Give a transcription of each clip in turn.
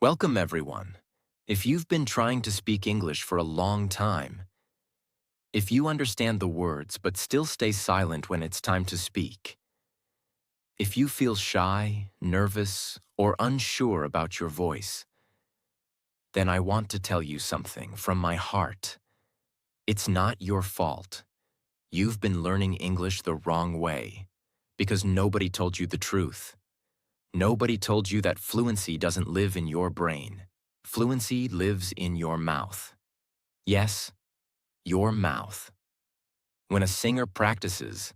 Welcome, everyone. If you've been trying to speak English for a long time, if you understand the words but still stay silent when it's time to speak, if you feel shy, nervous, or unsure about your voice, then I want to tell you something from my heart. It's not your fault. You've been learning English the wrong way because nobody told you the truth. Nobody told you that fluency doesn't live in your brain. Fluency lives in your mouth. Yes, your mouth. When a singer practices,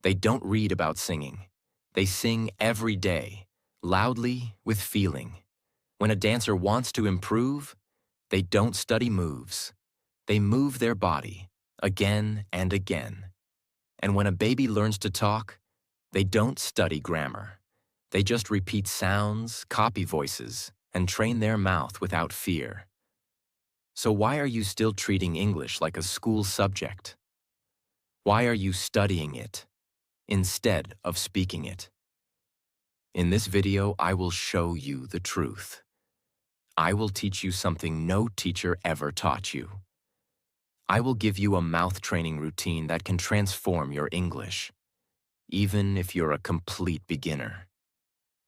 they don't read about singing. They sing every day, loudly, with feeling. When a dancer wants to improve, they don't study moves. They move their body, again and again. And when a baby learns to talk, they don't study grammar. They just repeat sounds, copy voices, and train their mouth without fear. So why are you still treating English like a school subject? Why are you studying it instead of speaking it? In this video, I will show you the truth. I will teach you something no teacher ever taught you. I will give you a mouth training routine that can transform your English, even if you're a complete beginner.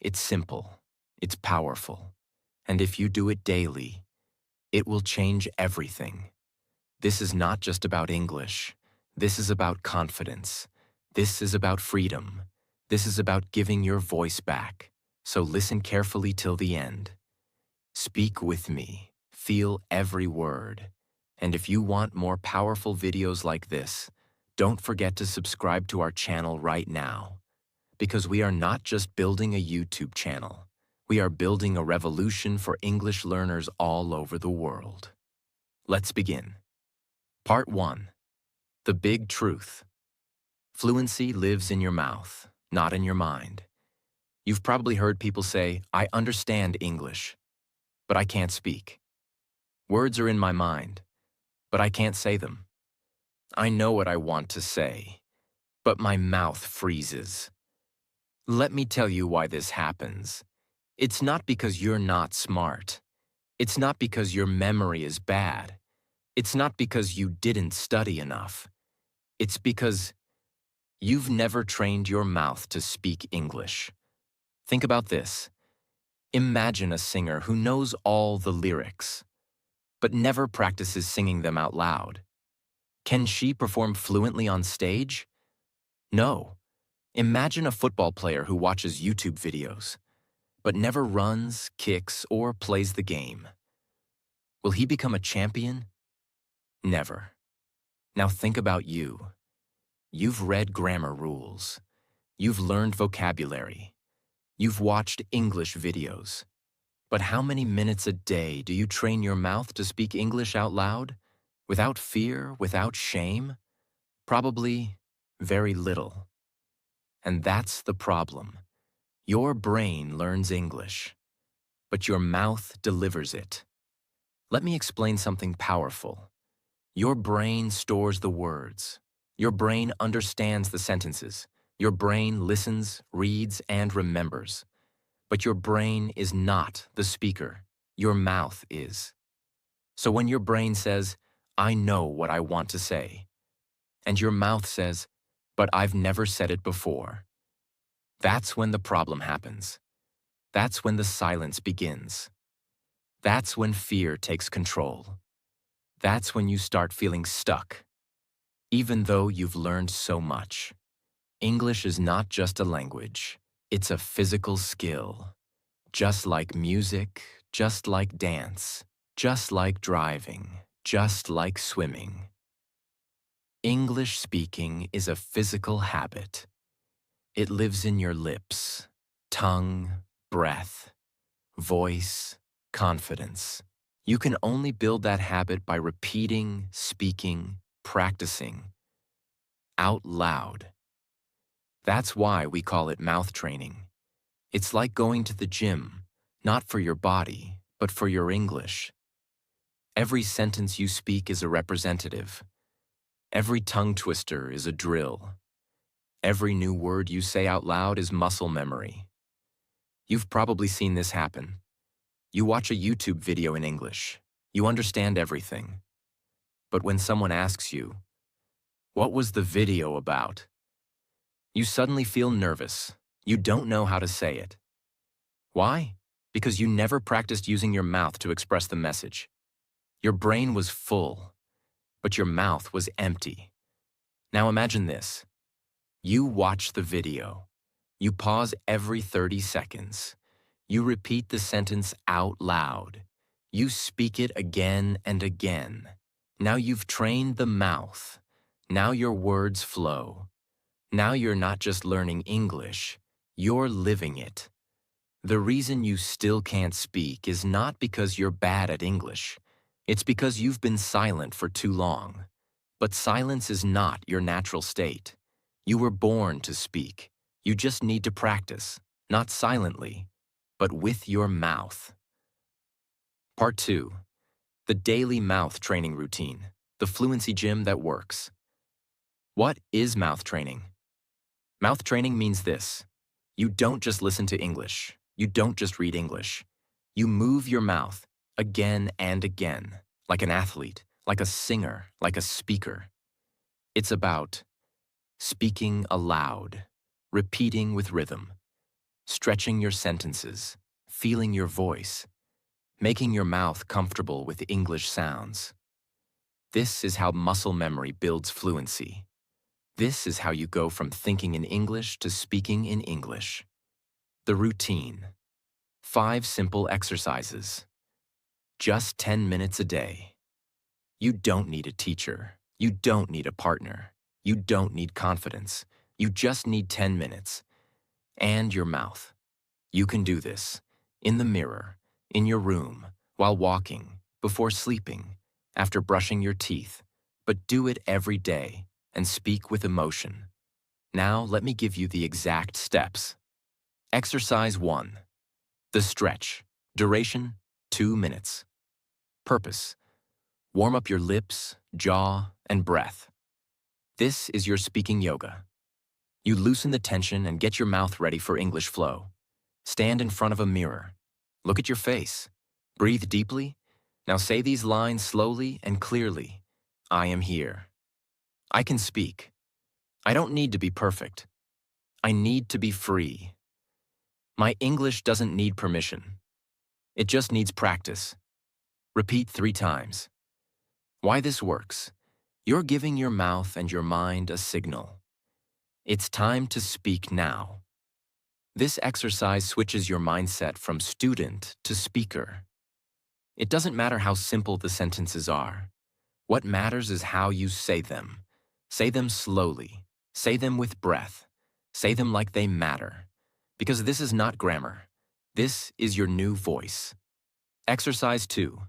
It's simple, it's powerful, and if you do it daily, it will change everything. This is not just about English. This is about confidence. This is about freedom. This is about giving your voice back. So listen carefully till the end. Speak with me. Feel every word. And if you want more powerful videos like this, don't forget to subscribe to our channel right now. Because we are not just building a YouTube channel. We are building a revolution for English learners all over the world. Let's begin. Part 1. The big truth. Fluency lives in your mouth, not in your mind. You've probably heard people say, "I understand English, but I can't speak. Words are in my mind, but I can't say them. I know what I want to say, but my mouth freezes." Let me tell you why this happens. It's not because you're not smart. It's not because your memory is bad. It's not because you didn't study enough. It's because you've never trained your mouth to speak English. Think about this. Imagine a singer who knows all the lyrics, but never practices singing them out loud. Can she perform fluently on stage? No. Imagine a football player who watches YouTube videos, but never runs, kicks, or plays the game. Will he become a champion? Never. Now think about you. You've read grammar rules. You've learned vocabulary. You've watched English videos. But how many minutes a day do you train your mouth to speak English out loud? Without fear, without shame? Probably very little. And that's the problem. Your brain learns English, but your mouth delivers it. Let me explain something powerful. Your brain stores the words. Your brain understands the sentences. Your brain listens, reads, and remembers. But your brain is not the speaker. Your mouth is. So when your brain says, "I know what I want to say," and your mouth says, "But I've never said it before," that's when the problem happens. That's when the silence begins. That's when fear takes control. That's when you start feeling stuck, even though you've learned so much. English is not just a language. It's a physical skill. Just like music, just like dance, just like driving, just like swimming. English speaking is a physical habit. It lives in your lips, tongue, breath, voice, confidence. You can only build that habit by repeating, speaking, practicing out loud. That's why we call it mouth training. It's like going to the gym, not for your body, but for your English. Every sentence you speak is a representative. Every tongue twister is a drill. Every new word you say out loud is muscle memory. You've probably seen this happen. You watch a YouTube video in English. You understand everything. But when someone asks you, "What was the video about?" you suddenly feel nervous. You don't know how to say it. Why? Because you never practiced using your mouth to express the message. Your brain was full, but your mouth was empty. Now imagine this. You watch the video. You pause every 30 seconds. You repeat the sentence out loud. You speak it again and again. Now you've trained the mouth. Now your words flow. Now you're not just learning English, you're living it. The reason you still can't speak is not because you're bad at English. It's because you've been silent for too long. But silence is not your natural state. You were born to speak. You just need to practice, not silently, but with your mouth. Part 2. The daily mouth training routine, the fluency gym that works. What is mouth training? Mouth training means this. You don't just listen to English. You don't just read English. You move your mouth again and again, like an athlete, like a singer, like a speaker. It's about speaking aloud, repeating with rhythm, stretching your sentences, feeling your voice, making your mouth comfortable with English sounds. This is how muscle memory builds fluency. This is how you go from thinking in English to speaking in English. The routine. 5 simple exercises. Just 10 minutes a day. You don't need a teacher. You don't need a partner. You don't need confidence. You just need 10 minutes. And your mouth. You can do this. In the mirror, in your room, while walking, before sleeping, after brushing your teeth. But do it every day and speak with emotion. Now let me give you the exact steps. Exercise 1. The stretch. Duration, 2 minutes. Purpose. Warm up your lips, jaw, and breath. This is your speaking yoga. You loosen the tension and get your mouth ready for English flow. Stand in front of a mirror. Look at your face. Breathe deeply. Now say these lines slowly and clearly. I am here. I can speak. I don't need to be perfect. I need to be free. My English doesn't need permission. It just needs practice. Repeat 3 times. Why this works? You're giving your mouth and your mind a signal. It's time to speak now. This exercise switches your mindset from student to speaker. It doesn't matter how simple the sentences are. What matters is how you say them. Say them slowly. Say them with breath. Say them like they matter. Because this is not grammar. This is your new voice. Exercise 2.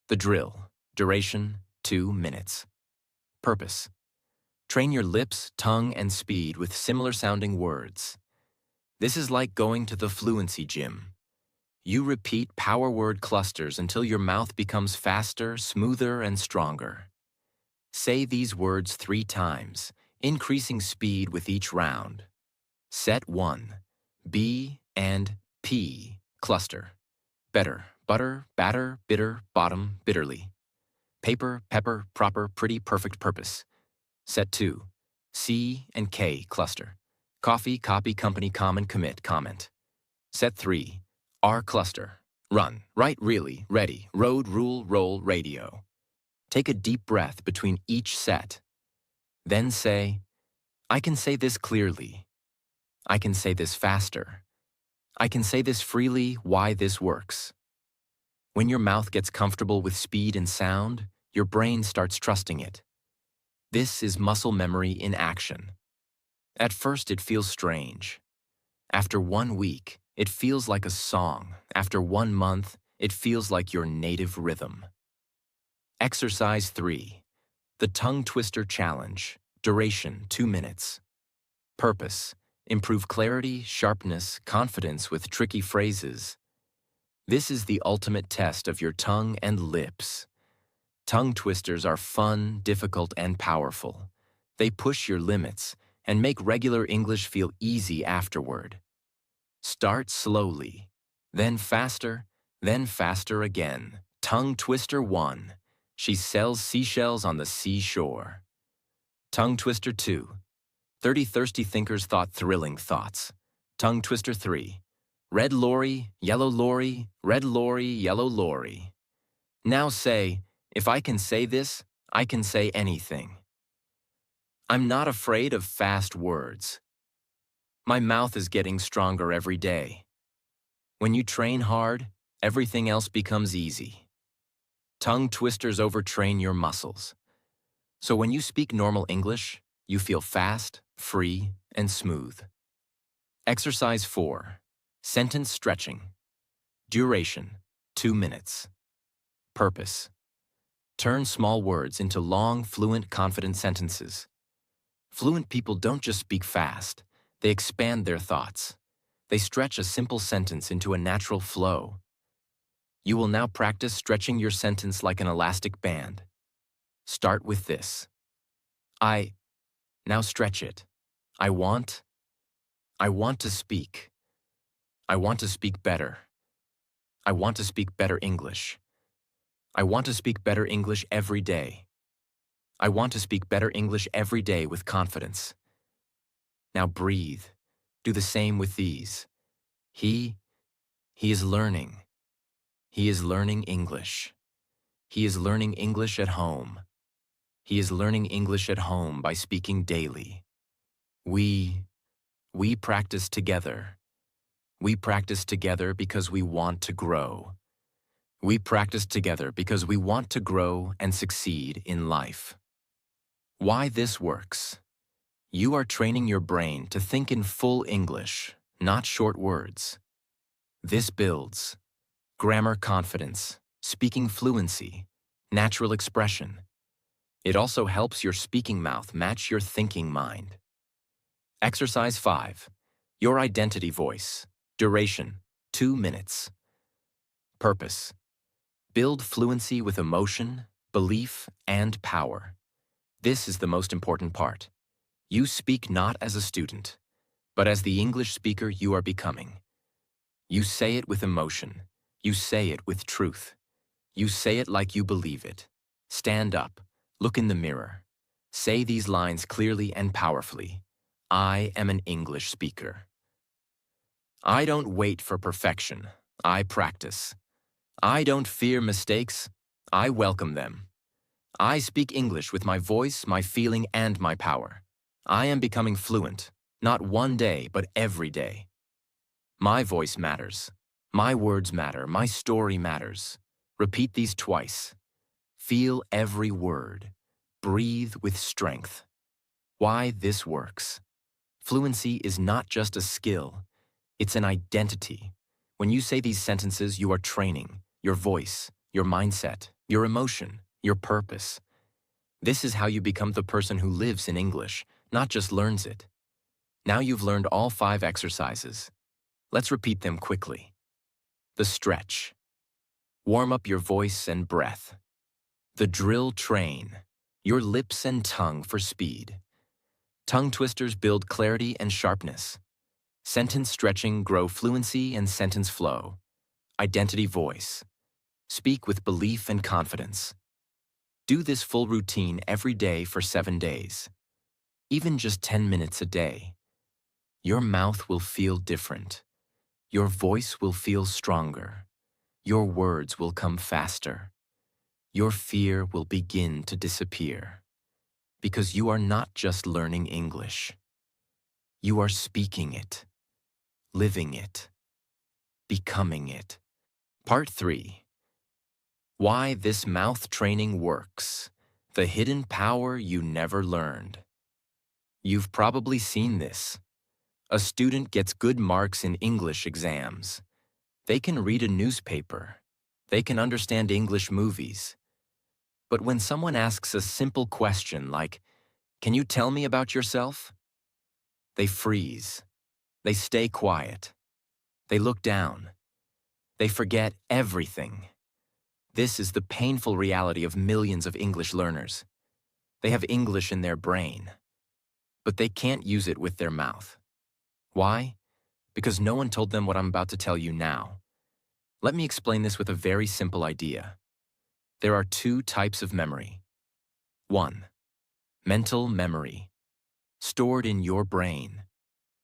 The drill. Duration, 2 minutes. Purpose. Train your lips, tongue, and speed with similar sounding words. This is like going to the fluency gym. You repeat power word clusters until your mouth becomes faster, smoother, and stronger. Say these words 3 times, increasing speed with each round. Set 1. B and P cluster. Better, butter, batter, bitter, bottom, bitterly. Paper, pepper, proper, pretty, perfect, purpose. Set 2. C and K cluster. Coffee, copy, company, common, commit, comment. Set 3. R cluster. Run, right, really, ready, road, rule, roll, radio. Take a deep breath between each set. Then say, I can say this clearly. I can say this faster. I can say this freely, why this works. When your mouth gets comfortable with speed and sound, your brain starts trusting it. This is muscle memory in action. At first, it feels strange. After 1 week, it feels like a song. After 1 month, it feels like your native rhythm. Exercise 3. The Tongue Twister Challenge. Duration, 2 minutes. Purpose. Improve clarity, sharpness, confidence with tricky phrases. This is the ultimate test of your tongue and lips. Tongue twisters are fun, difficult, and powerful. They push your limits and make regular English feel easy afterward. Start slowly, then faster, Then faster again. Tongue twister 1. She sells seashells on the seashore. Tongue twister 2. 30 thirsty thinkers thought thrilling thoughts. Tongue twister 3. Red lorry, yellow lorry, red lorry, yellow lorry. Now say, if I can say this, I can say anything. I'm not afraid of fast words. My mouth is getting stronger every day. When you train hard, everything else becomes easy. Tongue twisters overtrain your muscles. So when you speak normal English, you feel fast, free, and smooth. Exercise 4. Sentence stretching. Duration, 2 minutes. Purpose. Turn small words into long, fluent, confident sentences. Fluent people don't just speak fast, they expand their thoughts. They stretch a simple sentence into a natural flow. You will now practice stretching your sentence like an elastic band. Start with this. Now stretch it. I want to speak. I want to speak better. I want to speak better English. I want to speak better English every day. I want to speak better English every day with confidence. Now breathe. Do the same with these. He is learning. He is learning English. He is learning English at home. He is learning English at home by speaking daily. We practice together. We practice together because we want to grow. We practice together because we want to grow and succeed in life. Why this works? You are training your brain to think in full English, not short words. This builds grammar confidence, speaking fluency, natural expression. It also helps your speaking mouth match your thinking mind. Exercise 5. Your identity voice. Duration, 2 minutes. Purpose. Build fluency with emotion, belief, and power. This is the most important part. You speak not as a student, but as the English speaker you are becoming. You say it with emotion. You say it with truth. You say it like you believe it. Stand up. Look in the mirror. Say these lines clearly and powerfully. I am an English speaker. I don't wait for perfection. I practice. I don't fear mistakes. I welcome them. I speak English with my voice, my feeling, and my power. I am becoming fluent, not one day, but every day. My voice matters. My words matter. My story matters. Repeat these twice. Feel every word. Breathe with strength. Why this works. Fluency is not just a skill. It's an identity. When you say these sentences, you are training your voice, your mindset, your emotion, your purpose. This is how you become the person who lives in English, not just learns it. Now you've learned all 5 exercises. Let's repeat them quickly. The stretch. Warm up your voice and breath. The drill train. Your lips and tongue for speed. Tongue twisters build clarity and sharpness. Sentence stretching grow fluency and sentence flow. Identity voice. Speak with belief and confidence. Do this full routine every day for 7 days. Even just 10 minutes a day. Your mouth will feel different. Your voice will feel stronger. Your words will come faster. Your fear will begin to disappear. Because you are not just learning English. You are speaking it, living it, becoming it. Part 3. Why this mouth training works. The hidden power you never learned. You've probably seen this. A student gets good marks in English exams. They can read a newspaper. They can understand English movies. But when someone asks a simple question like, "Can you tell me about yourself?" They freeze. They stay quiet. They look down. They forget everything. This is the painful reality of millions of English learners. They have English in their brain, but they can't use it with their mouth. Why? Because no one told them what I'm about to tell you now. Let me explain this with a very simple idea. There are two types of memory. 1. Mental memory, stored in your brain,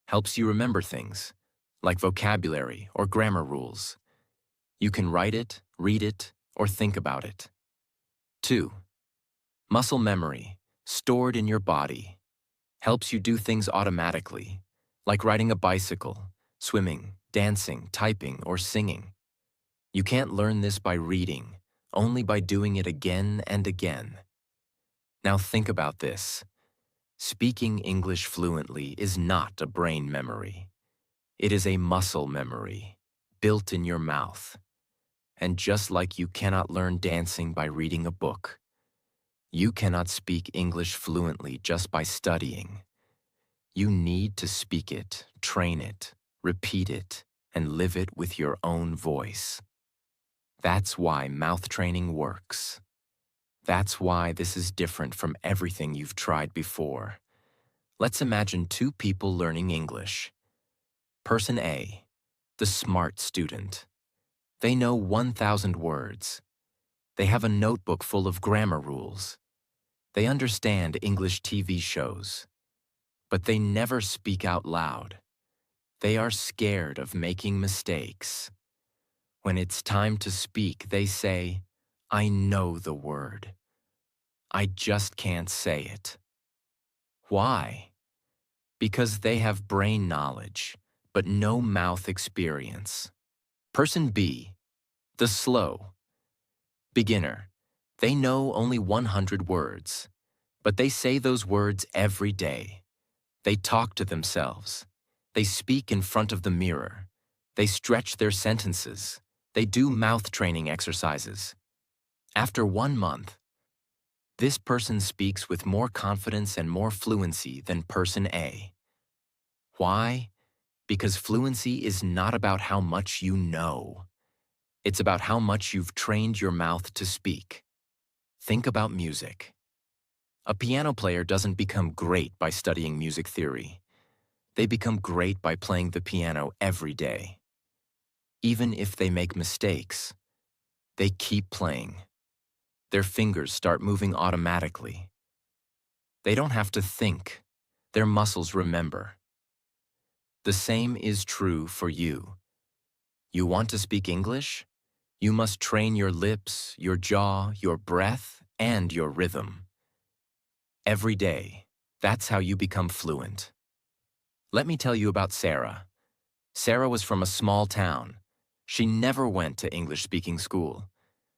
helps you remember things, like vocabulary or grammar rules. You can write it, read it, or think about it. 2. Muscle memory, stored in your body, helps you do things automatically, like riding a bicycle, swimming, dancing, typing, or singing. You can't learn this by reading, only by doing it again and again. Now think about this. Speaking English fluently is not a brain memory. It is a muscle memory, built in your mouth. And just like you cannot learn dancing by reading a book, you cannot speak English fluently just by studying. You need to speak it, train it, repeat it, and live it with your own voice. That's why mouth training works. That's why this is different from everything you've tried before. Let's imagine two people learning English. Person A, the smart student. They know 1,000 words. They have a notebook full of grammar rules. They understand English TV shows. But they never speak out loud. They are scared of making mistakes. When it's time to speak, they say, "I know the word. I just can't say it." Why? Because they have brain knowledge, but no mouth experience. Person B, the slow beginner. They know only 100 words, but they say those words every day. They talk to themselves. They speak in front of the mirror. They stretch their sentences. They do mouth training exercises. After 1 month, this person speaks with more confidence and more fluency than person A. Why? Because fluency is not about how much you know. It's about how much you've trained your mouth to speak. Think about music. A piano player doesn't become great by studying music theory. They become great by playing the piano every day. Even if they make mistakes, they keep playing. Their fingers start moving automatically. They don't have to think. Their muscles remember. The same is true for you. You want to speak English? You must train your lips, your jaw, your breath, and your rhythm. Every day, that's how you become fluent. Let me tell you about Sarah. Sarah was from a small town. She never went to English-speaking school.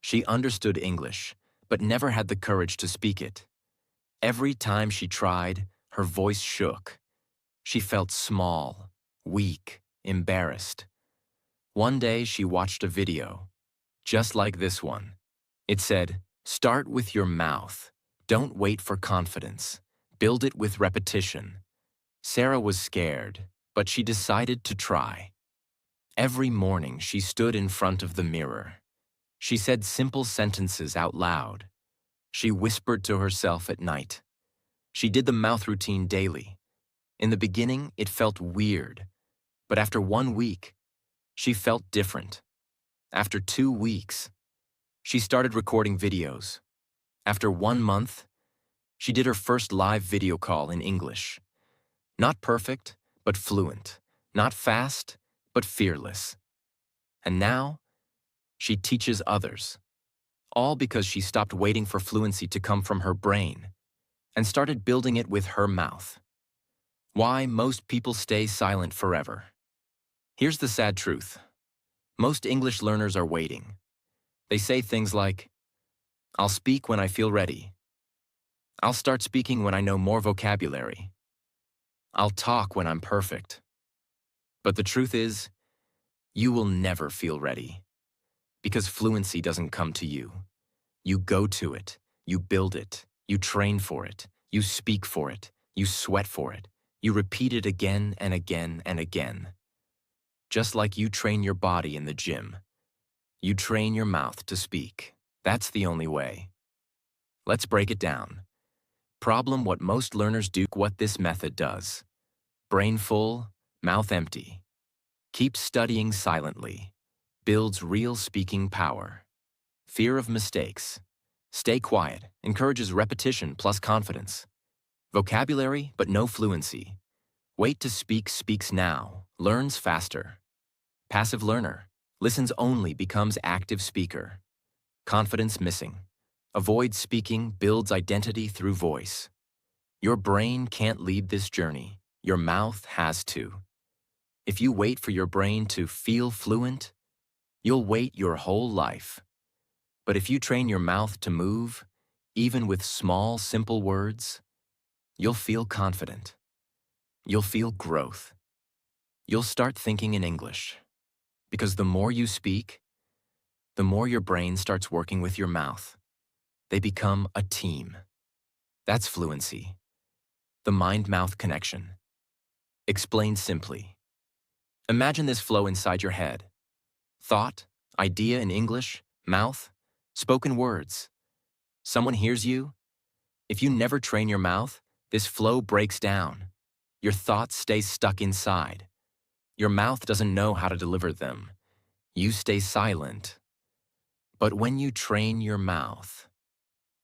She understood English, but never had the courage to speak it. Every time she tried, her voice shook. She felt small, weak, embarrassed. One day she watched a video, just like this one. It said, "Start with your mouth. Don't wait for confidence. Build it with repetition." Sarah was scared, but she decided to try. Every morning she stood in front of the mirror. She said simple sentences out loud. She whispered to herself at night. She did the mouth routine daily. In the beginning, it felt weird, but after 1 week, she felt different. After 2 weeks, she started recording videos. After 1 month, she did her first live video call in English. Not perfect, but fluent. Not fast, but fearless. And now, she teaches others. All because she stopped waiting for fluency to come from her brain and started building it with her mouth. Why most people stay silent forever. Here's the sad truth. Most English learners are waiting. They say things like, "I'll speak when I feel ready. I'll start speaking when I know more vocabulary. I'll talk when I'm perfect." But the truth is, you will never feel ready. Because fluency doesn't come to you. You go to it, you build it, you train for it, you speak for it, you sweat for it, you repeat it again and again and again. Just like you train your body in the gym, you train your mouth to speak. That's the only way. Let's break it down. Problem: what most learners do, what this method does. Brain full, mouth empty. Keep studying silently. builds real speaking power. Fear of mistakes. Stay quiet encourages repetition plus confidence. Vocabulary, but no fluency. Wait to speak speaks now, learns faster. Passive learner. Listens only, becomes active speaker. Confidence missing. Avoids speaking, builds identity through voice. Your brain can't lead this journey. Your mouth has to. If you wait for your brain to feel fluent, you'll wait your whole life. But if you train your mouth to move, even with small, simple words, you'll feel confident. You'll feel growth. You'll start thinking in English. Because the more you speak, the more your brain starts working with your mouth. They become a team. That's fluency. The mind-mouth connection. Explained simply. Imagine this flow inside your head. Thought, idea in English, mouth, spoken words. Someone hears you. If you never train your mouth, this flow breaks down. Your thoughts stay stuck inside. Your mouth doesn't know how to deliver them. You stay silent. But when you train your mouth,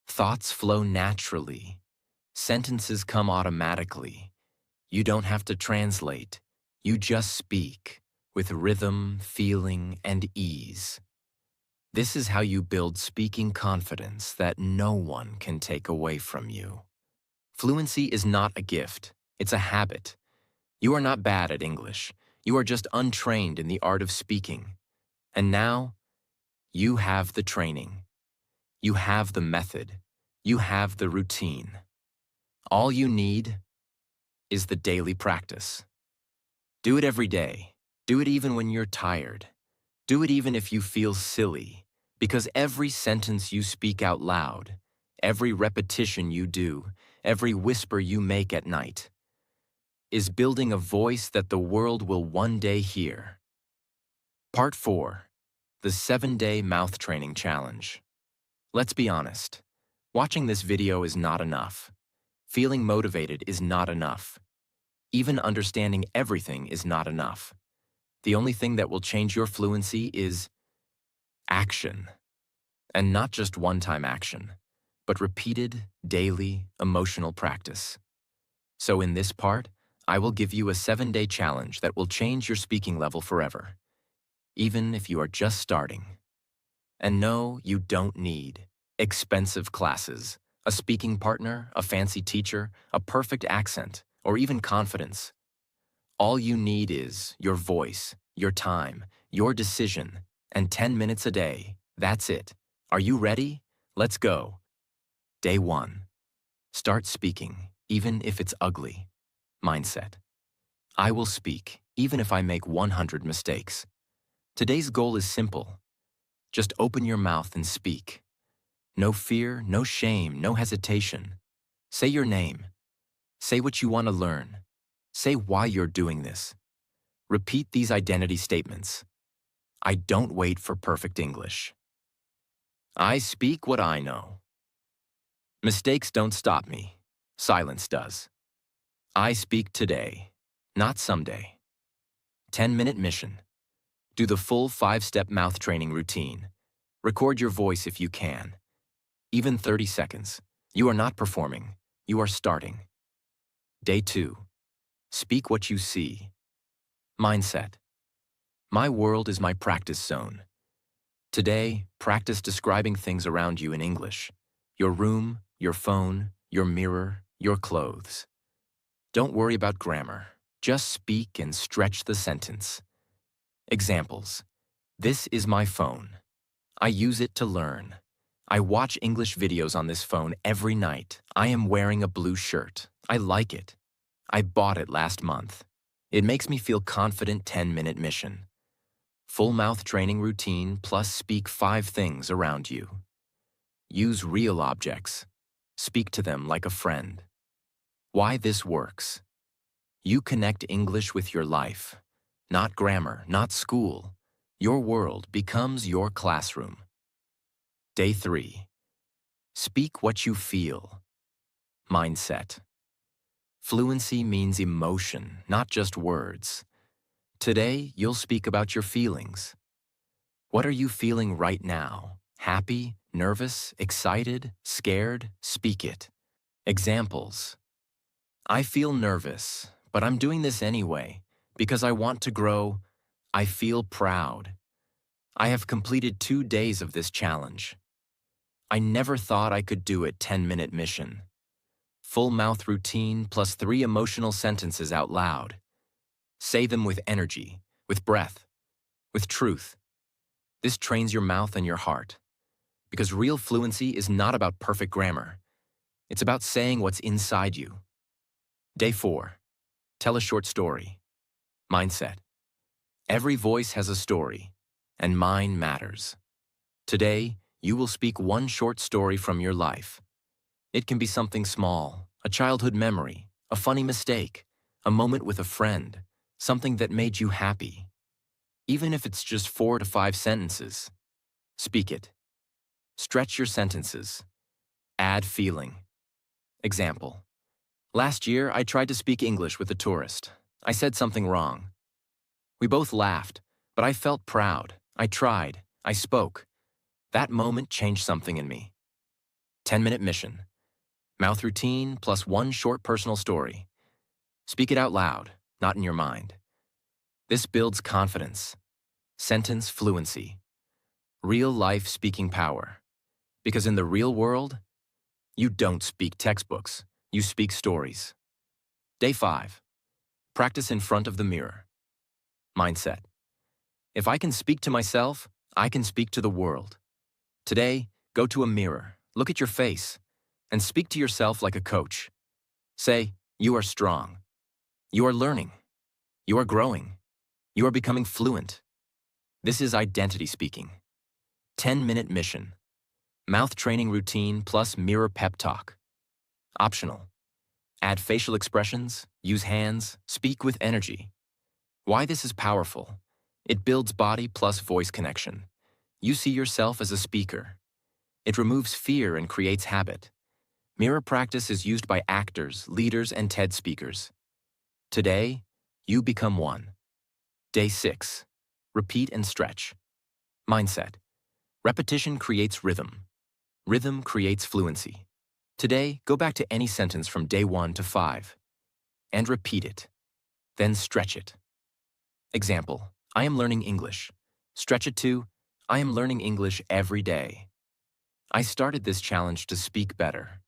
thoughts flow naturally. Sentences come automatically. You don't have to translate. You just speak with rhythm, feeling, and ease. This is how you build speaking confidence that no one can take away from you. Fluency is not a gift. It's a habit. You are not bad at English. You are just untrained in the art of speaking. And now, you have the training. You have the method. You have the routine. All you need is the daily practice. Do it every day. Do it even when you're tired. Do it even if you feel silly, because every sentence you speak out loud, every repetition you do, every whisper you make at night, is building a voice that the world will one day hear. Part 4. The 7-Day Mouth Training Challenge. Let's be honest. Watching this video is not enough. Feeling motivated is not enough. Even understanding everything is not enough. The only thing that will change your fluency is action. And not just one-time action, but repeated, daily, emotional practice. So in this part, I will give you a 7-day challenge that will change your speaking level forever, even if you are just starting. And no, you don't need expensive classes, a speaking partner, a fancy teacher, a perfect accent, or even confidence. All you need is your voice, your time, your decision, and 10 minutes a day. That's it. Are you ready? Let's go. Day 1. Start speaking, even if it's ugly. Mindset. I will speak, even if I make 100 mistakes. Today's goal is simple. Just open your mouth and speak. No fear, no shame, no hesitation. Say your name. Say what you want to learn. Say why you're doing this. Repeat these identity statements. I don't wait for perfect English. I speak what I know. Mistakes don't stop me. Silence does. I speak today, not someday. 10-minute mission. Do the full 5-step mouth training routine. Record your voice if you can. Even 30 seconds. You are not performing. You are starting. Day 2. Speak what you see. Mindset. My world is my practice zone. Today, practice describing things around you in English. Your room, your phone, your mirror, your clothes. Don't worry about grammar. Just speak and stretch the sentence. Examples. This is my phone. I use it to learn. I watch English videos on this phone every night. I am wearing a blue shirt. I like it. I bought it last month. It makes me feel confident. 10-minute mission. Full mouth training routine plus speak 5 things around you. Use real objects. Speak to them like a friend. Why this works. You connect English with your life. Not grammar, not school. Your world becomes your classroom. Day 3. Speak what you feel. Mindset. Fluency means emotion, not just words. Today, you'll speak about your feelings. What are you feeling right now? Happy, nervous, excited, scared? Speak it. Examples. I feel nervous, but I'm doing this anyway because I want to grow. I feel proud. I have completed 2 days of this challenge. I never thought I could do it. 10-minute mission. Full mouth routine plus 3 emotional sentences out loud. Say them with energy, with breath, with truth. This trains your mouth and your heart. Because real fluency is not about perfect grammar. It's about saying what's inside you. Day 4. Tell a short story. Mindset. Every voice has a story, and mine matters. Today, you will speak one short story from your life. It can be something small, a childhood memory, a funny mistake, a moment with a friend, something that made you happy. Even if it's just 4 to 5 sentences, speak it. Stretch your sentences. Add feeling. Example. Last year, I tried to speak English with a tourist. I said something wrong. We both laughed, but I felt proud. I tried. I spoke. That moment changed something in me. 10-minute mission. Mouth routine plus 1 short personal story. Speak it out loud, not in your mind. This builds confidence. Sentence fluency. Real-life speaking power. Because in the real world, you don't speak textbooks. You speak stories. Day 5. Practice in front of the mirror. Mindset. If I can speak to myself, I can speak to the world. Today, go to a mirror, look at your face, and speak to yourself like a coach. Say, you are strong. You are learning. You are growing. You are becoming fluent. This is identity speaking. 10-minute mission. Mouth training routine plus mirror pep talk. Optional. Add facial expressions, use hands, speak with energy. Why this is powerful? It builds body plus voice connection. You see yourself as a speaker. It removes fear and creates habit. Mirror practice is used by actors, leaders, and TED speakers. Today, you become one. Day 6. Repeat and stretch. Mindset. Repetition creates rhythm. Rhythm creates fluency. Today, go back to any sentence from day 1 to 5 and repeat it. Then stretch it. Example, I am learning English. Stretch it to, I am learning English every day. I started this challenge to speak better.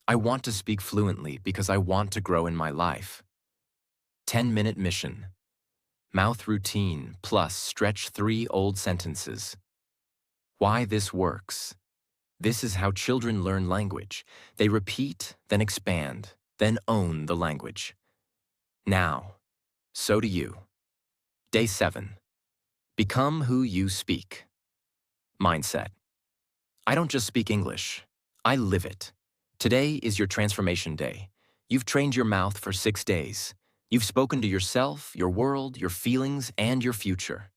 I want to speak fluently because I want to grow in my life. 10-minute mission. Mouth routine plus stretch 3 old sentences. Why this works. This is how children learn language. They repeat, then expand, then own the language. Now, so do you. Day 7. Become who you speak. Mindset. I don't just speak English. I live it. Today is your transformation day. You've trained your mouth for 6 days. You've spoken to yourself, your world, your feelings, and your future.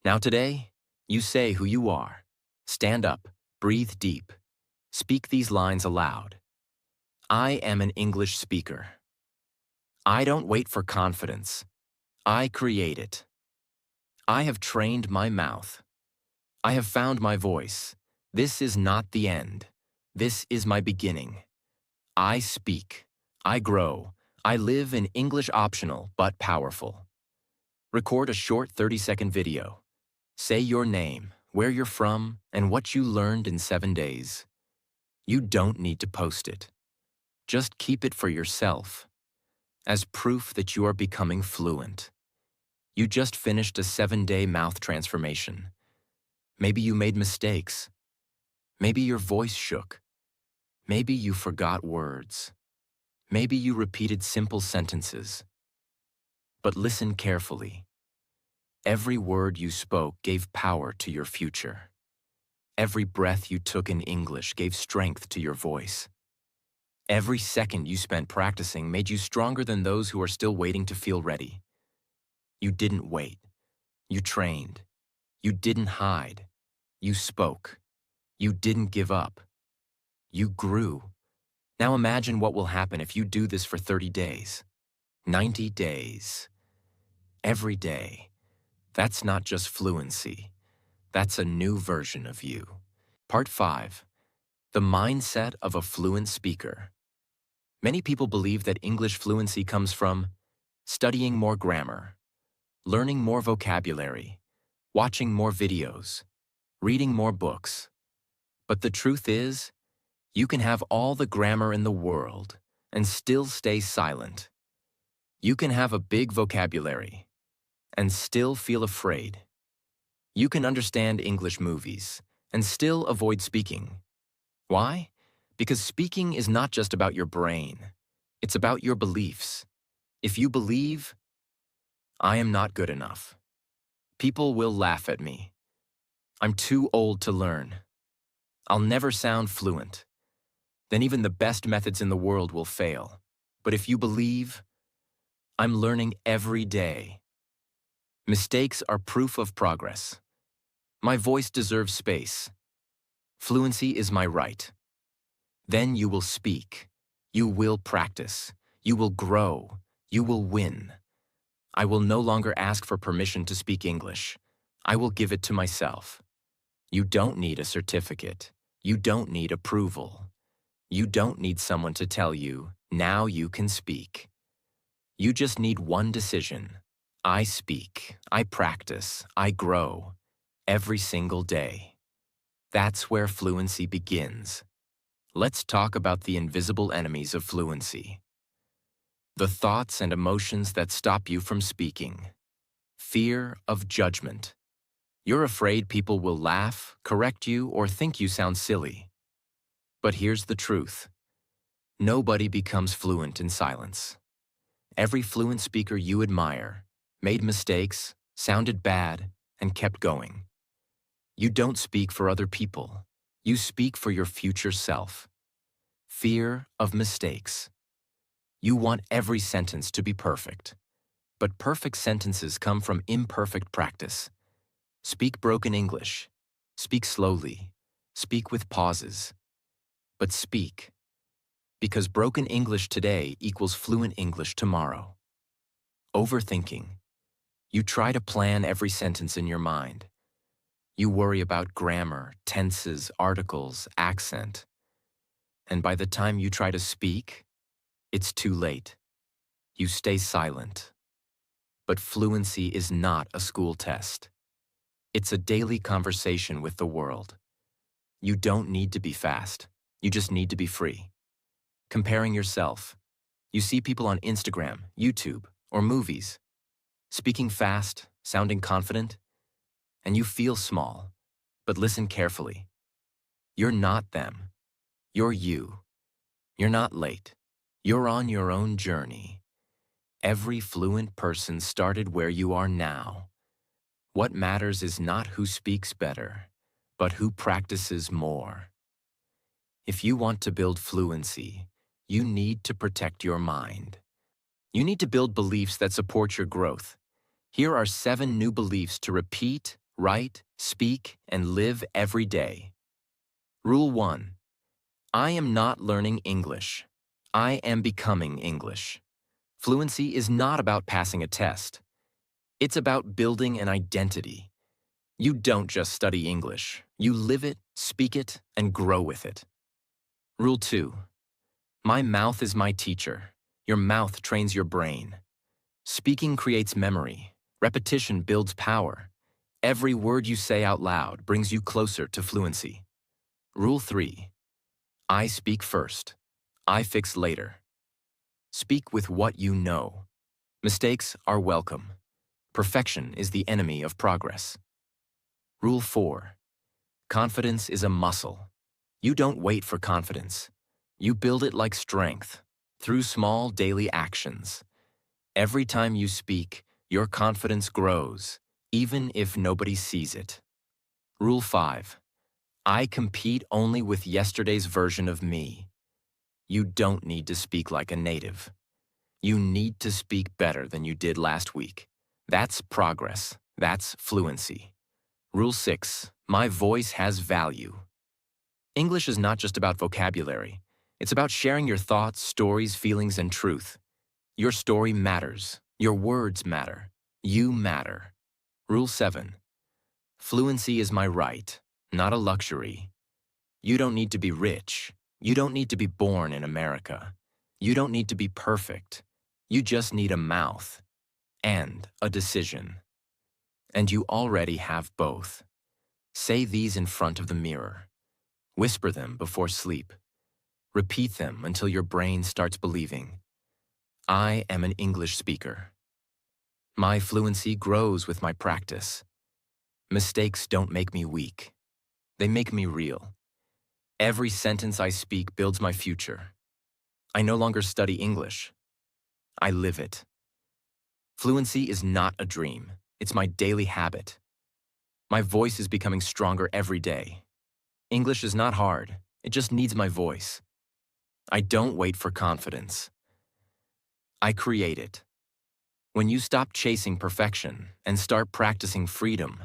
Now today, you say who you are. Stand up, breathe deep. Speak these lines aloud. I am an English speaker. I don't wait for confidence. I create it. I have trained my mouth. I have found my voice. This is not the end. This is my beginning. I speak. I grow. I live in English optional but powerful. Record a short 30-second video. Say your name, where you're from, and what you learned in 7 days. You don't need to post it. Just keep it for yourself, as proof that you are becoming fluent. You just finished a 7-day mouth transformation. Maybe you made mistakes. Maybe your voice shook. Maybe you forgot words. Maybe you repeated simple sentences. But listen carefully. Every word you spoke gave power to your future. Every breath you took in English gave strength to your voice. Every second you spent practicing made you stronger than those who are still waiting to feel ready. You didn't wait. You trained. You didn't hide. You spoke. You didn't give up. You grew. Now imagine what will happen if you do this for 30 days. 90 days. Every day. That's not just fluency. That's a new version of you. Part 5. The mindset of a fluent speaker. Many people believe that English fluency comes from studying more grammar, learning more vocabulary, watching more videos, reading more books. But the truth is, you can have all the grammar in the world and still stay silent. You can have a big vocabulary and still feel afraid. You can understand English movies and still avoid speaking. Why? Because speaking is not just about your brain. It's about your beliefs. If you believe, I am not good enough, people will laugh at me. I'm too old to learn. I'll never sound fluent. Then even the best methods in the world will fail. But if you believe, I'm learning every day. Mistakes are proof of progress. My voice deserves space. Fluency is my right. Then you will speak. You will practice. You will grow. You will win. I will no longer ask for permission to speak English. I will give it to myself. You don't need a certificate. You don't need approval. You don't need someone to tell you, now you can speak. You just need one decision. I speak, I practice, I grow, every single day. That's where fluency begins. Let's talk about the invisible enemies of fluency. The thoughts and emotions that stop you from speaking. Fear of judgment. You're afraid people will laugh, correct you, or think you sound silly. But here's the truth. Nobody becomes fluent in silence. Every fluent speaker you admire made mistakes, sounded bad, and kept going. You don't speak for other people. You speak for your future self. Fear of mistakes. You want every sentence to be perfect. But perfect sentences come from imperfect practice. Speak broken English. Speak slowly. Speak with pauses. But speak. Because broken English today equals fluent English tomorrow. Overthinking. You try to plan every sentence in your mind. You worry about grammar, tenses, articles, accent. And by the time you try to speak, it's too late. You stay silent. But fluency is not a school test. It's a daily conversation with the world. You don't need to be fast. You just need to be free. Comparing yourself. You see people on Instagram, YouTube, or movies, speaking fast, sounding confident, and you feel small. But listen carefully. You're not them. You're you. You're not late. You're on your own journey. Every fluent person started where you are now. What matters is not who speaks better, but who practices more. If you want to build fluency, you need to protect your mind. You need to build beliefs that support your growth. Here are 7 new beliefs to repeat, write, speak, and live every day. Rule 1. I am not learning English. I am becoming English. Fluency is not about passing a test. It's about building an identity. You don't just study English. You live it, speak it, and grow with it. Rule 2. My mouth is my teacher. Your mouth trains your brain. Speaking creates memory. Repetition builds power. Every word you say out loud brings you closer to fluency. Rule 3. I speak first. I fix later. Speak with what you know. Mistakes are welcome. Perfection is the enemy of progress. Rule 4. Confidence is a muscle. You don't wait for confidence. You build it like strength, through small daily actions. Every time you speak, your confidence grows, even if nobody sees it. Rule 5. I compete only with yesterday's version of me. You don't need to speak like a native. You need to speak better than you did last week. That's progress. That's fluency. Rule 6. My voice has value. English is not just about vocabulary. It's about sharing your thoughts, stories, feelings, and truth. Your story matters. Your words matter. You matter. Rule 7. Fluency is my right, not a luxury. You don't need to be rich. You don't need to be born in America. You don't need to be perfect. You just need a mouth and a decision. And you already have both. Say these in front of the mirror. Whisper them before sleep. Repeat them until your brain starts believing. I am an English speaker. My fluency grows with my practice. Mistakes don't make me weak. They make me real. Every sentence I speak builds my future. I no longer study English. I live it. Fluency is not a dream. It's my daily habit. My voice is becoming stronger every day. English is not hard. It just needs my voice. I don't wait for confidence. I create it. When you stop chasing perfection and start practicing freedom,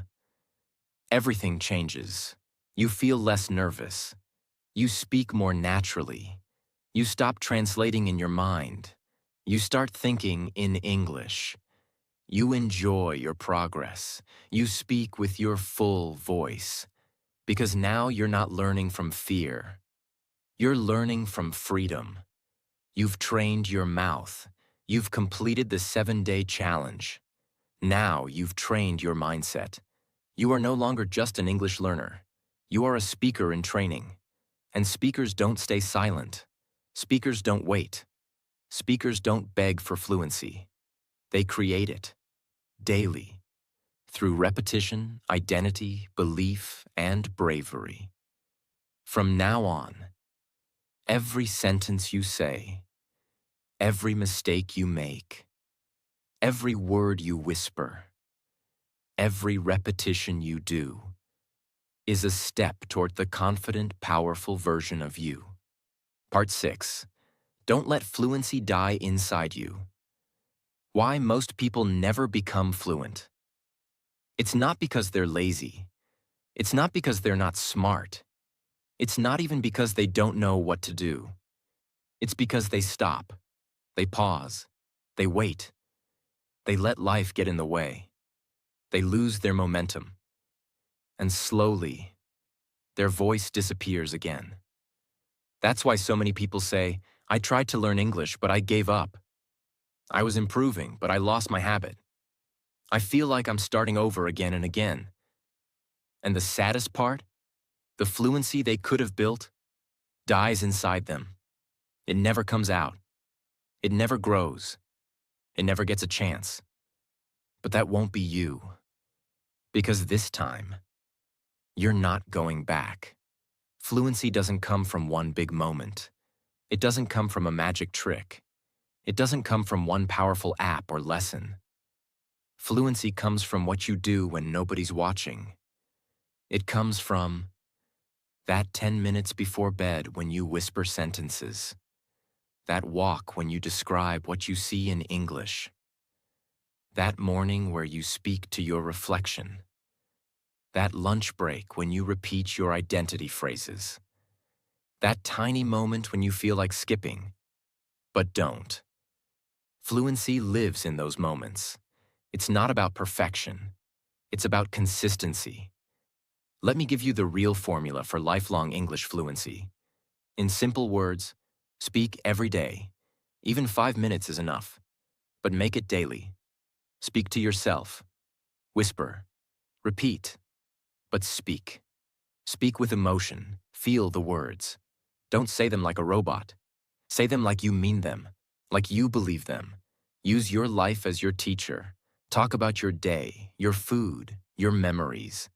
everything changes. You feel less nervous. You speak more naturally. You stop translating in your mind. You start thinking in English. You enjoy your progress. You speak with your full voice. Because now you're not learning from fear. You're learning from freedom. You've trained your mouth. You've completed the 7-day challenge. Now you've trained your mindset. You are no longer just an English learner. You are a speaker in training. And speakers don't stay silent. Speakers don't wait. Speakers don't beg for fluency. They create it. Daily. Through repetition, identity, belief, and bravery. From now on, every sentence you say, every mistake you make, every word you whisper, every repetition you do, is a step toward the confident, powerful version of you. Part 6. Don't let fluency die inside you. Why most people never become fluent. It's not because they're lazy. It's not because they're not smart. It's not even because they don't know what to do. It's because they stop. They pause. They wait. They let life get in the way. They lose their momentum. And slowly, their voice disappears again. That's why so many people say, I tried to learn English, but I gave up. I was improving, but I lost my habit. I feel like I'm starting over again and again. And the saddest part, the fluency they could have built, dies inside them. It never comes out. It never grows. It never gets a chance. But that won't be you. Because this time, you're not going back. Fluency doesn't come from one big moment. It doesn't come from a magic trick. It doesn't come from one powerful app or lesson. Fluency comes from what you do when nobody's watching. It comes from that 10 minutes before bed when you whisper sentences. That walk when you describe what you see in English. That morning where you speak to your reflection. That lunch break when you repeat your identity phrases. That tiny moment when you feel like skipping, but don't. Fluency lives in those moments. It's not about perfection. It's about consistency. Let me give you the real formula for lifelong English fluency. In simple words, speak every day. Even 5 minutes is enough. But make it daily. Speak to yourself. Whisper. Repeat. But speak. Speak with emotion. Feel the words. Don't say them like a robot. Say them like you mean them, like you believe them. Use your life as your teacher. Talk about your day, your food, your memories.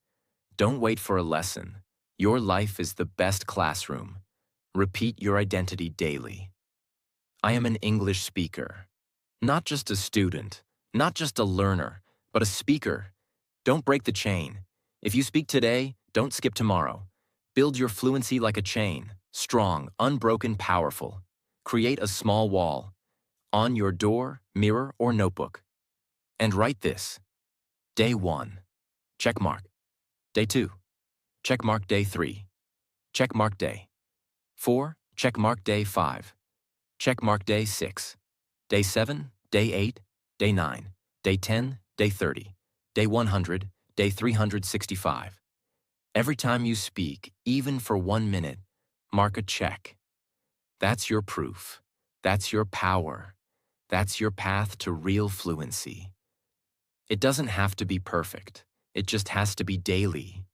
Don't wait for a lesson. Your life is the best classroom. Repeat your identity daily. I am an English speaker. Not just a student, not just a learner, but a speaker. Don't break the chain. If you speak today, don't skip tomorrow. Build your fluency like a chain, strong, unbroken, powerful. Create a small wall, on your door, mirror, or notebook. And write this. Day 1, check mark. Day 2, check mark. Day 3, check mark. Day 4, check mark. Day 5, check mark. Day 6, Day 7, Day 8, Day 9, Day 10, Day 30, Day 100, Day 365. Every time you speak, even for 1 minute, mark a check. That's your proof. That's your power. That's your path to real fluency. It doesn't have to be perfect. It just has to be daily.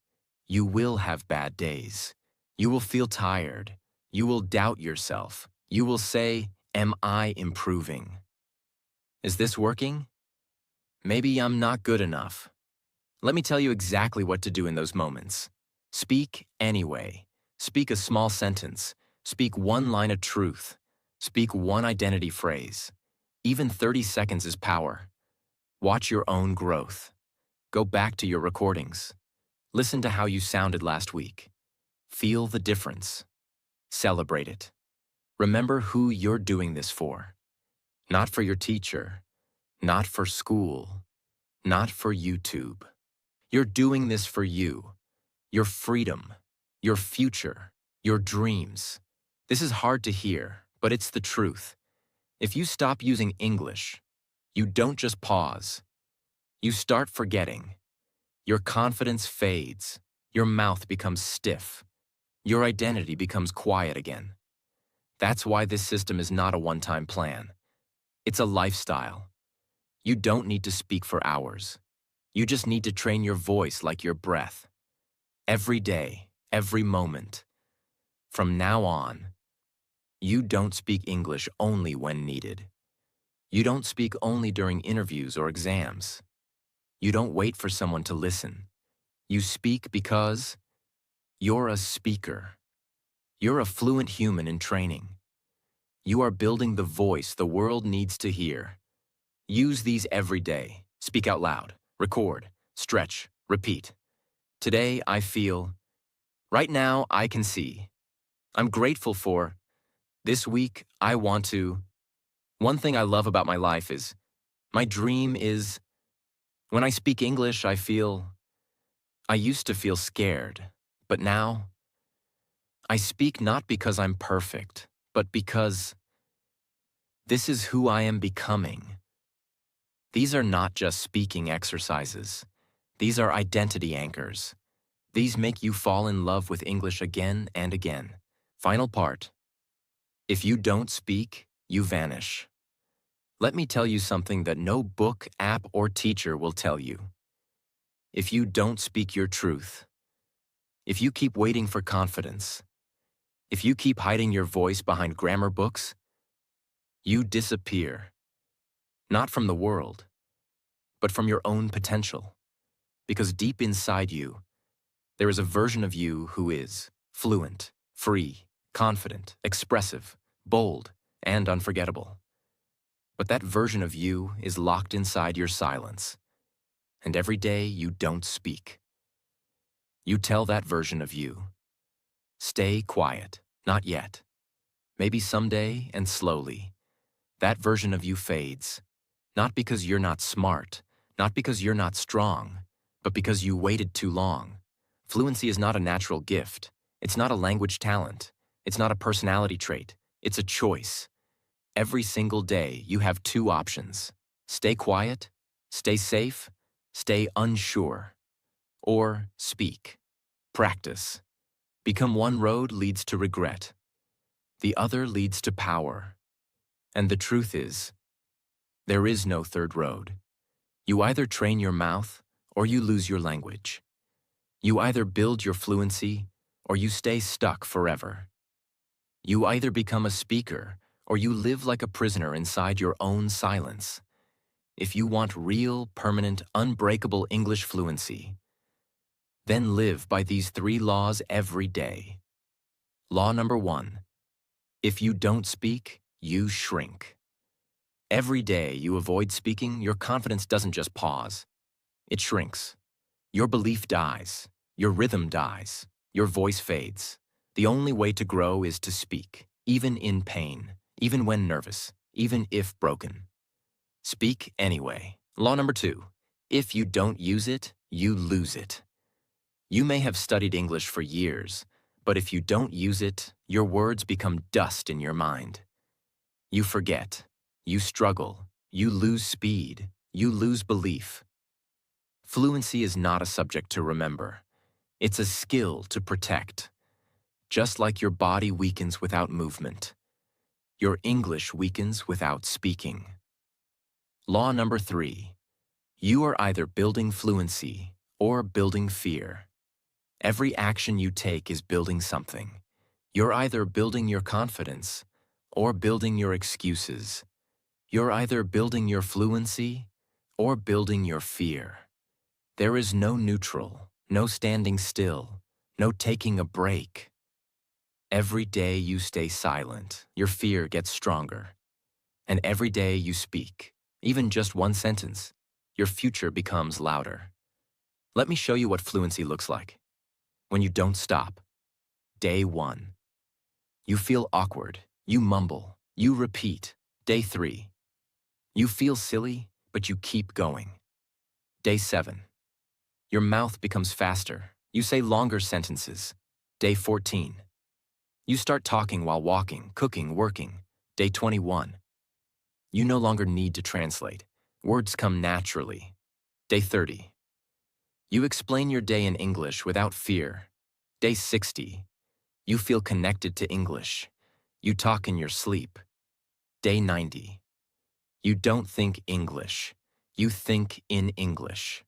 You will have bad days. You will feel tired. You will doubt yourself. You will say, "Am I improving? Is this working? Maybe I'm not good enough." Let me tell you exactly what to do in those moments. Speak anyway. Speak a small sentence. Speak one line of truth. Speak one identity phrase. Even 30 seconds is power. Watch your own growth. Go back to your recordings. Listen to how you sounded last week. Feel the difference. Celebrate it. Remember who you're doing this for. Not for your teacher. Not for school. Not for YouTube. You're doing this for you, your freedom, your future, your dreams. This is hard to hear, but it's the truth. If you stop using English, you don't just pause. You start forgetting. Your confidence fades. Your mouth becomes stiff. Your identity becomes quiet again. That's why this system is not a one-time plan. It's a lifestyle. You don't need to speak for hours. You just need to train your voice like your breath. Every day, every moment. From now on, you don't speak English only when needed. You don't speak only during interviews or exams. You don't wait for someone to listen. You speak because you're a speaker. You're a fluent human in training. You are building the voice the world needs to hear. Use these every day. Speak out loud. Record, stretch, repeat. Today I feel. Right now I can see. I'm grateful for. This week I want to. One thing I love about my life is. My dream is. When I speak English, I feel. I used to feel scared, but now. I speak not because I'm perfect, but because. This is who I am becoming. These are not just speaking exercises. These are identity anchors. These make you fall in love with English again and again. Final part. If you don't speak, you vanish. Let me tell you something that no book, app, or teacher will tell you. If you don't speak your truth, if you keep waiting for confidence, if you keep hiding your voice behind grammar books, you disappear. Not from the world, but from your own potential. Because deep inside you, there is a version of you who is fluent, free, confident, expressive, bold, and unforgettable. But that version of you is locked inside your silence. And every day you don't speak. You tell that version of you, stay quiet, not yet. Maybe someday and slowly, that version of you fades. Not because you're not smart, not because you're not strong, but because you waited too long. Fluency is not a natural gift. It's not a language talent. It's not a personality trait. It's a choice. Every single day, you have two options. Stay quiet, stay safe, stay unsure. Or speak. Practice. Become one road leads to regret. The other leads to power. And the truth is, there is no third road. You either train your mouth or you lose your language. You either build your fluency or you stay stuck forever. You either become a speaker or you live like a prisoner inside your own silence. If you want real, permanent, unbreakable English fluency, then live by these 3 laws every day. Law number 1. If you don't speak, you shrink. Every day you avoid speaking, your confidence doesn't just pause. It shrinks. Your belief dies. Your rhythm dies. Your voice fades. The only way to grow is to speak, even in pain, even when nervous, even if broken. Speak anyway. Law number 2. If you don't use it, you lose it. You may have studied English for years, but if you don't use it, your words become dust in your mind. You forget. You struggle. You lose speed. You lose belief. Fluency is not a subject to remember. It's a skill to protect. Just like your body weakens without movement, your English weakens without speaking. Law number 3. You are either building fluency or building fear. Every action you take is building something. You're either building your confidence or building your excuses. You're either building your fluency or building your fear. There is no neutral, no standing still, no taking a break. Every day you stay silent, your fear gets stronger. And every day you speak, even just one sentence, your future becomes louder. Let me show you what fluency looks like. When you don't stop. Day 1. You feel awkward, you mumble, you repeat. Day 3. You feel silly, but you keep going. Day 7. Your mouth becomes faster, you say longer sentences. Day 14. You start talking while walking, cooking, working. Day 21. You no longer need to translate. Words come naturally. Day 30. You explain your day in English without fear. Day 60. You feel connected to English. You talk in your sleep. Day 90. You don't think English. You think in English.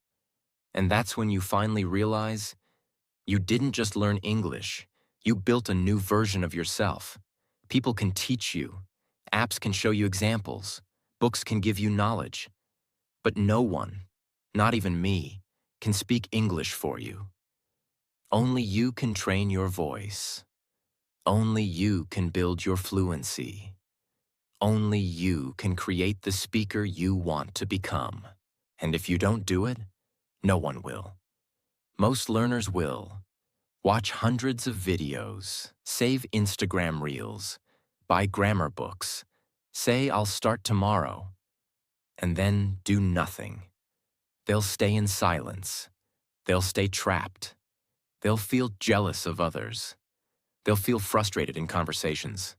And that's when you finally realize you didn't just learn English. You built a new version of yourself. People can teach you. Apps can show you examples. Books can give you knowledge. But no one, not even me, can speak English for you. Only you can train your voice. Only you can build your fluency. Only you can create the speaker you want to become. And if you don't do it, no one will. Most learners will. Watch hundreds of videos, save Instagram reels, buy grammar books, say I'll start tomorrow, and then do nothing. They'll stay in silence. They'll stay trapped. They'll feel jealous of others. They'll feel frustrated in conversations.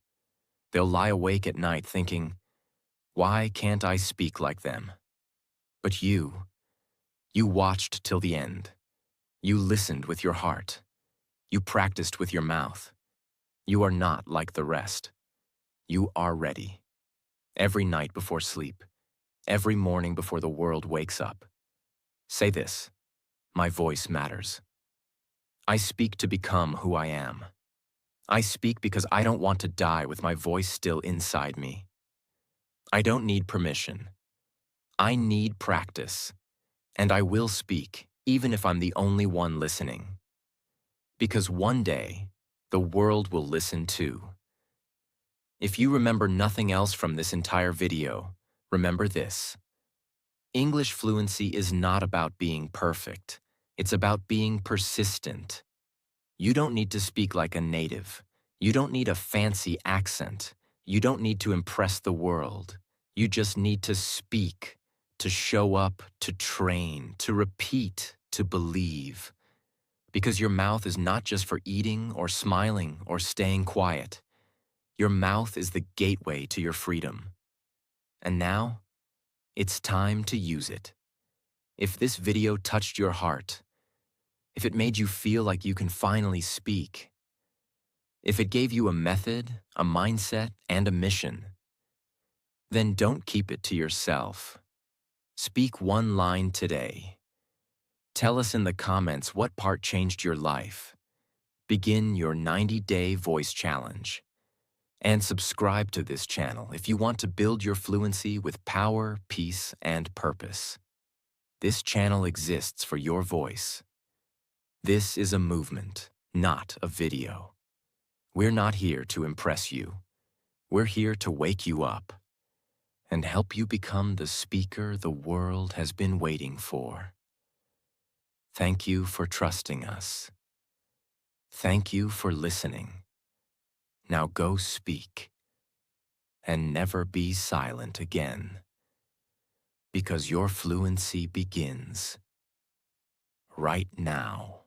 They'll lie awake at night thinking, why can't I speak like them? But you watched till the end. You listened with your heart. You practiced with your mouth. You are not like the rest. You are ready. Every night before sleep, every morning before the world wakes up. Say this, my voice matters. I speak to become who I am. I speak because I don't want to die with my voice still inside me. I don't need permission. I need practice. And I will speak, even if I'm the only one listening. Because one day, the world will listen too. If you remember nothing else from this entire video, remember this. English fluency is not about being perfect. It's about being persistent. You don't need to speak like a native. You don't need a fancy accent. You don't need to impress the world. You just need to speak, to show up, to train, to repeat, to believe. Because your mouth is not just for eating or smiling or staying quiet. Your mouth is the gateway to your freedom. And now, it's time to use it. If this video touched your heart, if it made you feel like you can finally speak, if it gave you a method, a mindset, and a mission, then don't keep it to yourself. Speak one line today. Tell us in the comments what part changed your life. Begin your 90-day voice challenge. And subscribe to this channel if you want to build your fluency with power, peace, and purpose. This channel exists for your voice. This is a movement, not a video. We're not here to impress you. We're here to wake you up and help you become the speaker the world has been waiting for. Thank you for trusting us. Thank you for listening. Now go speak and never be silent again, because your fluency begins right now.